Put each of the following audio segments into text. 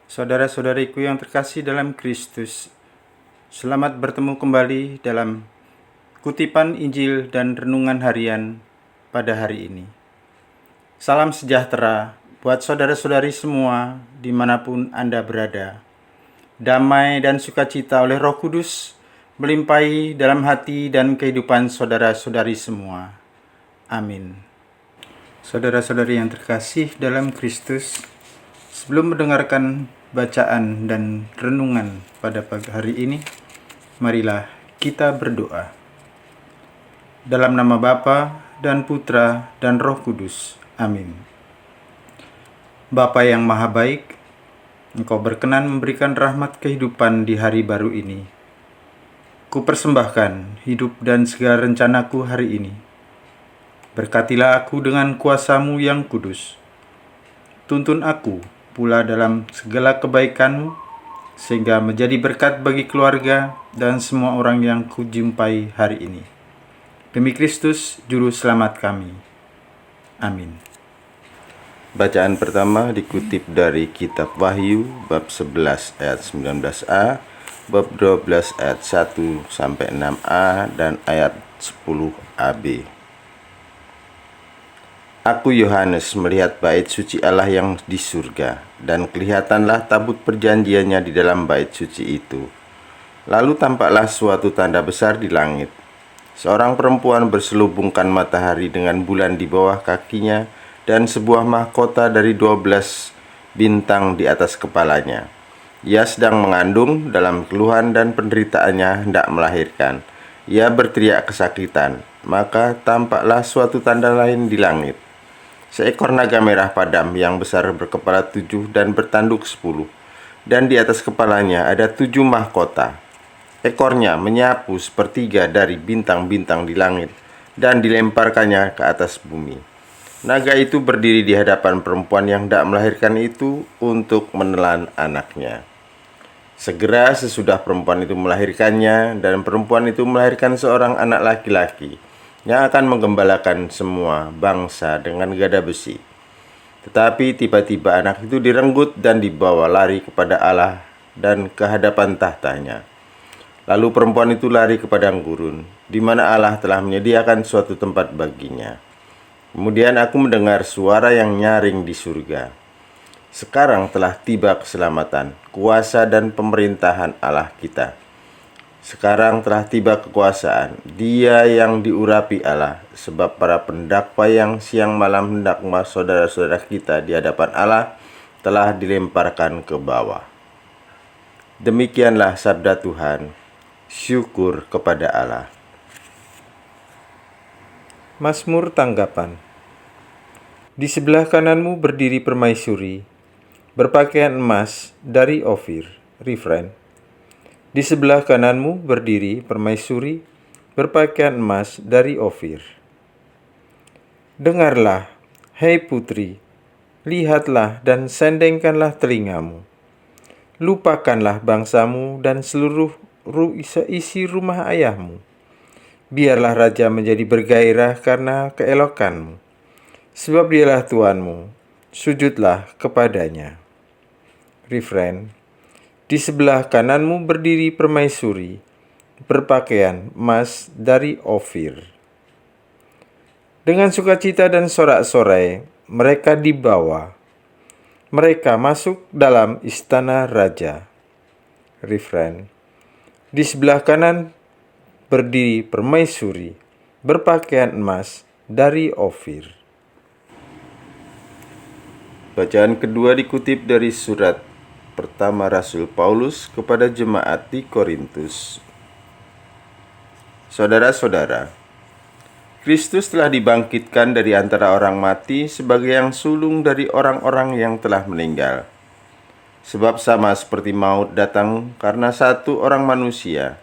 Saudara-saudariku yang terkasih dalam Kristus, selamat bertemu kembali dalam kutipan Injil dan renungan harian pada hari ini. Salam sejahtera buat saudara-saudari semua dimanapun Anda berada. Damai dan sukacita oleh Roh Kudus melimpahi dalam hati dan kehidupan saudara-saudari semua. Amin. Saudara-saudari yang terkasih dalam Kristus, sebelum mendengarkan bacaan dan renungan pada pagi hari ini, marilah kita berdoa. Dalam nama Bapa dan Putra dan Roh Kudus. Amin. Bapa yang Maha Baik, Engkau berkenan memberikan rahmat kehidupan di hari baru ini. Kupersembahkan hidup dan segala rencanaku hari ini. Berkatilah aku dengan kuasa-Mu yang kudus. Tuntun aku pula dalam segala kebaikan-Mu, sehingga menjadi berkat bagi keluarga dan semua orang yang kujumpai hari ini. Demi Kristus, Juru Selamat kami. Amin. Bacaan pertama dikutip dari Kitab Wahyu, bab 11 ayat 19a, bab 12 ayat 1-6a, dan ayat 10ab. Aku Yohanes melihat bait suci Allah yang di surga, dan kelihatanlah tabut perjanjiannya di dalam bait suci itu. Lalu tampaklah suatu tanda besar di langit. Seorang perempuan berselubungkan matahari dengan bulan di bawah kakinya, dan sebuah mahkota dari 12 bintang di atas kepalanya. Ia sedang mengandung, dalam keluhan dan penderitaannya hendak melahirkan. Ia berteriak kesakitan, maka tampaklah suatu tanda lain di langit. Seekor naga merah padam yang besar berkepala 7 dan bertanduk 10, dan di atas kepalanya ada 7 mahkota. Ekornya menyapu sepertiga dari bintang-bintang di langit dan dilemparkannya ke atas bumi. Naga itu berdiri di hadapan perempuan yang hendak melahirkan itu untuk menelan anaknya. Segera sesudah perempuan itu melahirkannya, dan perempuan itu melahirkan seorang anak laki-laki yang akan menggembalakan semua bangsa dengan gada besi. Tetapi tiba-tiba anak itu direnggut dan dibawa lari kepada Allah dan ke hadapan tahtanya. Lalu perempuan itu lari ke padang gurun, di mana Allah telah menyediakan suatu tempat baginya. Kemudian aku mendengar suara yang nyaring di surga. Sekarang telah tiba keselamatan, kuasa dan pemerintahan Allah kita. Sekarang telah tiba kekuasaan Dia yang diurapi Allah, sebab para pendakwa yang siang malam hendak saudara-saudara kita di hadapan Allah telah dilemparkan ke bawah. Demikianlah sabda Tuhan. Syukur kepada Allah. Mazmur tanggapan. Di sebelah kananmu berdiri permaisuri, berpakaian emas dari Ofir. Refrain. Di sebelah kananmu berdiri permaisuri, berpakaian emas dari Ofir. Dengarlah, hei putri, lihatlah dan sendengkanlah telingamu. Lupakanlah bangsamu dan seluruh isi rumah ayahmu. Biarlah raja menjadi bergairah karena keelokanmu, sebab dialah Tuanmu, sujudlah kepadanya. Refrain. Di sebelah kananmu berdiri permaisuri, berpakaian emas dari Ofir. Dengan sukacita dan sorak-sorai, mereka dibawa. Mereka masuk dalam istana raja. Refrain. Di sebelah kanan berdiri permaisuri, berpakaian emas dari Ofir. Bacaan kedua dikutip dari surat pertama Rasul Paulus kepada jemaat di Korintus. Saudara-saudara, Kristus telah dibangkitkan dari antara orang mati sebagai yang sulung dari orang-orang yang telah meninggal. Sebab sama seperti maut datang karena satu orang manusia,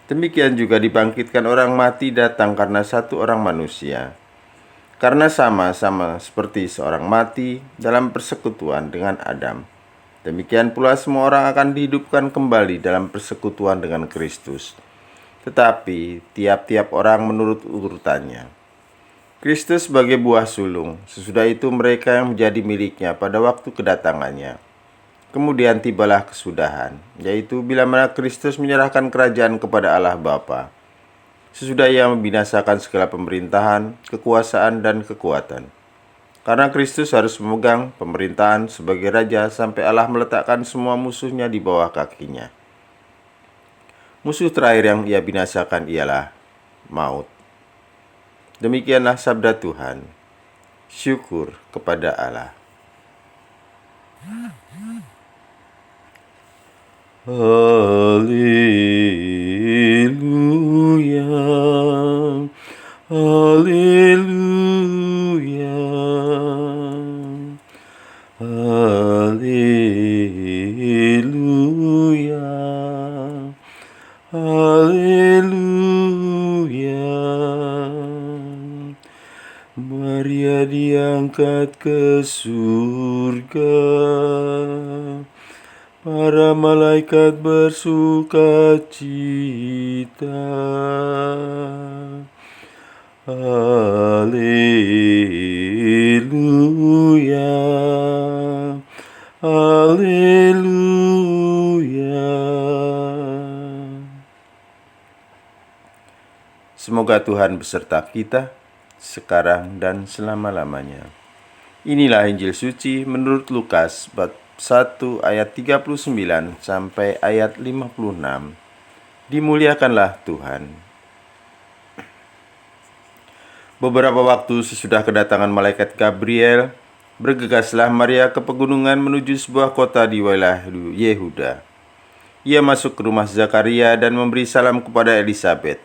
demikian juga dibangkitkan orang mati datang karena satu orang manusia. Karena sama-sama seperti seorang mati dalam persekutuan dengan Adam, demikian pula semua orang akan dihidupkan kembali dalam persekutuan dengan Kristus. Tetapi tiap-tiap orang menurut urutannya. Kristus sebagai buah sulung, sesudah itu mereka yang menjadi miliknya pada waktu kedatangannya. Kemudian tibalah kesudahan, yaitu bila mana Kristus menyerahkan kerajaan kepada Allah Bapa, sesudah Ia membinasakan segala pemerintahan, kekuasaan, dan kekuatan. Karena Kristus harus memegang pemerintahan sebagai Raja sampai Allah meletakkan semua musuhnya di bawah kakinya. Musuh terakhir yang Ia binasakan ialah maut. Demikianlah sabda Tuhan. Syukur kepada Allah. Haleluya, haleluya, haleluya, haleluya. Maria diangkat ke surga, para malaikat bersuka cita. Haleluya, haleluya. Semoga Tuhan beserta kita sekarang dan selama-lamanya. Inilah Injil suci menurut Lukas bab 1 ayat 39 sampai ayat 56. Dimuliakanlah Tuhan. Beberapa waktu sesudah kedatangan malaikat Gabriel, bergegaslah Maria ke pegunungan menuju sebuah kota di wilayah Yehuda. Ia masuk ke rumah Zakaria dan memberi salam kepada Elisabet.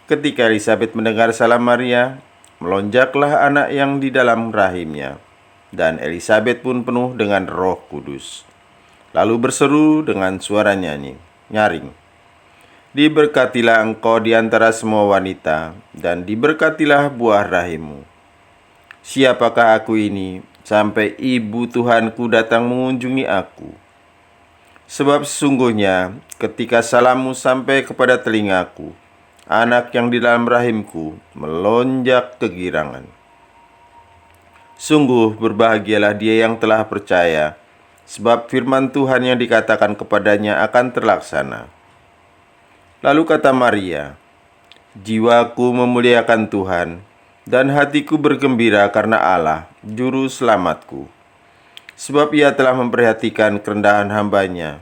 Ketika Elisabet mendengar salam Maria, melonjaklah anak yang di dalam rahimnya, dan Elisabet pun penuh dengan Roh Kudus. Lalu berseru dengan suara nyaring, "Diberkatilah engkau di antara semua wanita, dan diberkatilah buah rahimmu. Siapakah aku ini, sampai ibu Tuhanku datang mengunjungi aku? Sebab sesungguhnya ketika salammu sampai kepada telingaku, anak yang di dalam rahimku melonjak kegirangan. Sungguh berbahagialah dia yang telah percaya, sebab firman Tuhan yang dikatakan kepadanya akan terlaksana." Lalu kata Maria, "Jiwaku memuliakan Tuhan, dan hatiku bergembira karena Allah, Juru Selamatku. Sebab Ia telah memperhatikan kerendahan hamba-Nya.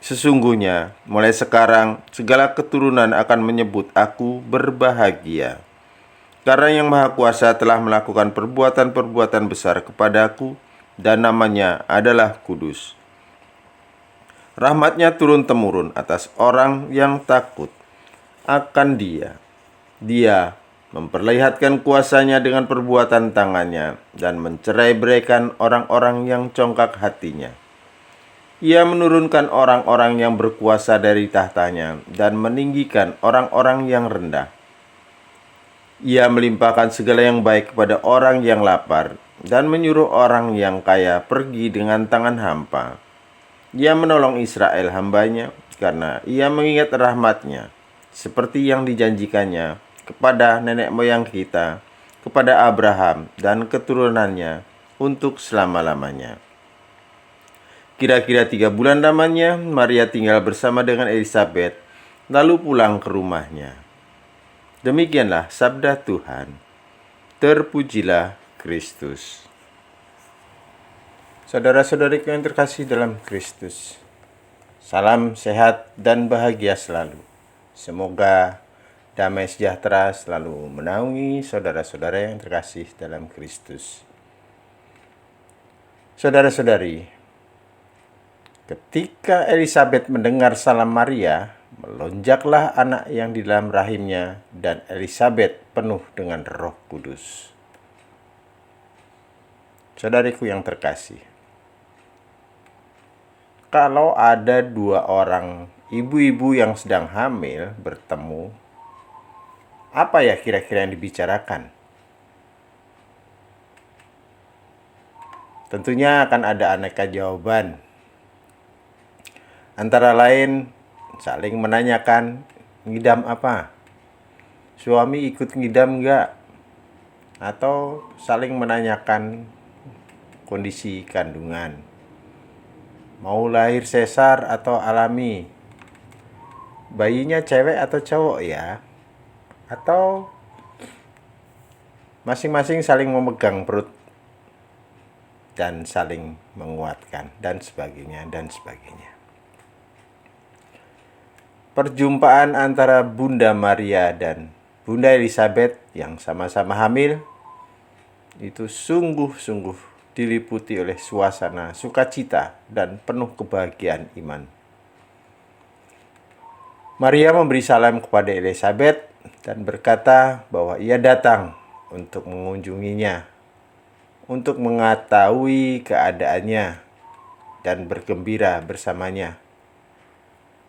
Sesungguhnya, mulai sekarang, segala keturunan akan menyebut aku berbahagia. Karena Yang Maha Kuasa telah melakukan perbuatan-perbuatan besar kepadaku, dan namanya adalah kudus. Rahmat-Nya turun-temurun atas orang yang takut akan Dia. Dia memperlihatkan kuasa-Nya dengan perbuatan tangan-Nya, dan mencerai-beraikan orang-orang yang congkak hatinya. Ia menurunkan orang-orang yang berkuasa dari tahtanya, dan meninggikan orang-orang yang rendah. Ia melimpahkan segala yang baik kepada orang yang lapar, dan menyuruh orang yang kaya pergi dengan tangan hampa. Ia menolong Israel hamba-Nya, karena Ia mengingat rahmat-Nya, seperti yang dijanjikannya kepada nenek moyang kita, kepada Abraham dan keturunannya untuk selama-lamanya." Kira-kira 3 bulan lamanya, Maria tinggal bersama dengan Elisabet, lalu pulang ke rumahnya. Demikianlah sabda Tuhan. Terpujilah Kristus. Saudara-saudariku yang terkasih dalam Kristus, salam sehat dan bahagia selalu. Semoga damai sejahtera selalu menaungi saudara-saudara yang terkasih dalam Kristus. Saudara-saudari, ketika Elisabet mendengar salam Maria, melonjaklah anak yang di dalam rahimnya, dan Elisabet penuh dengan Roh Kudus. Saudariku yang terkasih, kalau ada 2 orang ibu-ibu yang sedang hamil bertemu, apa ya kira-kira yang dibicarakan? Tentunya akan ada aneka jawaban. Antara lain, saling menanyakan, ngidam apa? Suami ikut ngidam enggak? Atau saling menanyakan kondisi kandungan. Mau lahir sesar atau alami? Bayinya cewek atau cowok ya? Atau masing-masing saling memegang perut dan saling menguatkan dan sebagainya dan sebagainya. Perjumpaan antara Bunda Maria dan Bunda Elizabeth yang sama-sama hamil itu sungguh-sungguh diliputi oleh suasana sukacita dan penuh kebahagiaan iman. Maria memberi salam kepada Elizabeth dan berkata bahwa ia datang untuk mengunjunginya, untuk mengetahui keadaannya dan bergembira bersamanya,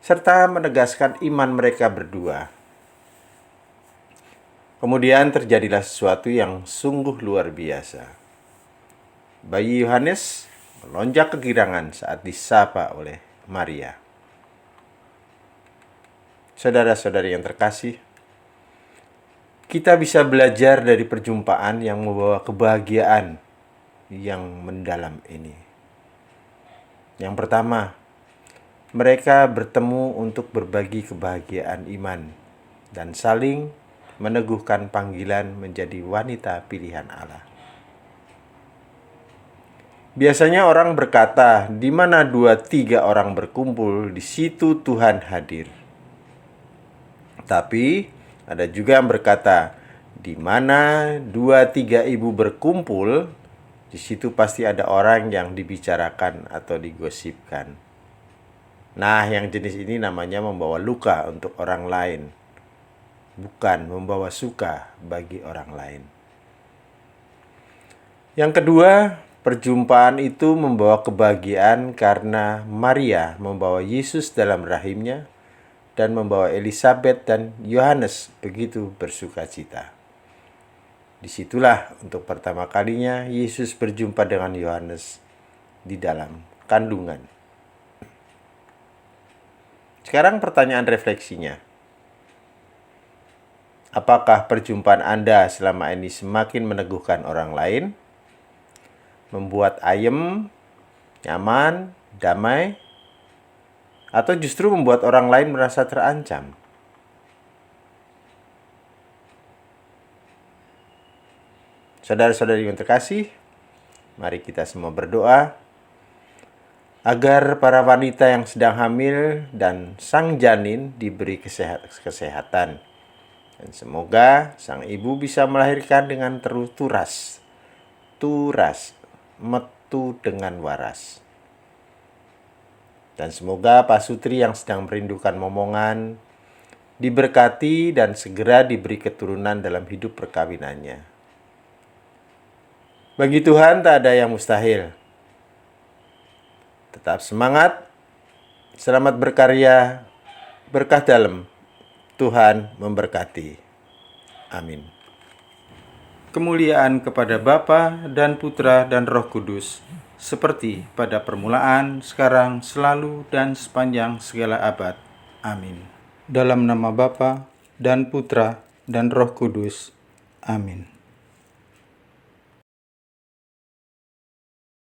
serta menegaskan iman mereka berdua. Kemudian terjadilah sesuatu yang sungguh luar biasa. Bayi Yohanes melonjak kegirangan saat disapa oleh Maria. Saudara-saudari yang terkasih, kita bisa belajar dari perjumpaan yang membawa kebahagiaan yang mendalam ini. Yang pertama, mereka bertemu untuk berbagi kebahagiaan iman dan saling meneguhkan panggilan menjadi wanita pilihan Allah. Biasanya orang berkata, di mana 2-3 orang berkumpul, di situ Tuhan hadir. Tapi ada juga yang berkata, di mana 2-3 ibu berkumpul, di situ pasti ada orang yang dibicarakan atau digosipkan. Nah, yang jenis ini namanya membawa luka untuk orang lain, bukan membawa suka bagi orang lain. Yang kedua, perjumpaan itu membawa kebahagiaan karena Maria membawa Yesus dalam rahimnya dan membawa Elizabeth dan Yohanes begitu bersukacita. Disitulah untuk pertama kalinya Yesus berjumpa dengan Yohanes di dalam kandungan. Sekarang pertanyaan refleksinya. Apakah perjumpaan Anda selama ini semakin meneguhkan orang lain? Membuat ayem, nyaman, damai? Atau justru membuat orang lain merasa terancam? Saudara-saudari yang terkasih, mari kita semua berdoa agar para wanita yang sedang hamil dan sang janin diberi kesehatan. Dan semoga sang ibu bisa melahirkan dengan turas, metu dengan waras. Dan semoga Pak Sutri yang sedang merindukan momongan diberkati dan segera diberi keturunan dalam hidup perkawinannya. Bagi Tuhan tak ada yang mustahil. Tetap semangat, selamat berkarya, berkah dalam. Tuhan memberkati. Amin. Kemuliaan kepada Bapa dan Putra dan Roh Kudus, seperti pada permulaan, sekarang, selalu, dan sepanjang segala abad. Amin. Dalam nama Bapa dan Putra dan Roh Kudus. Amin.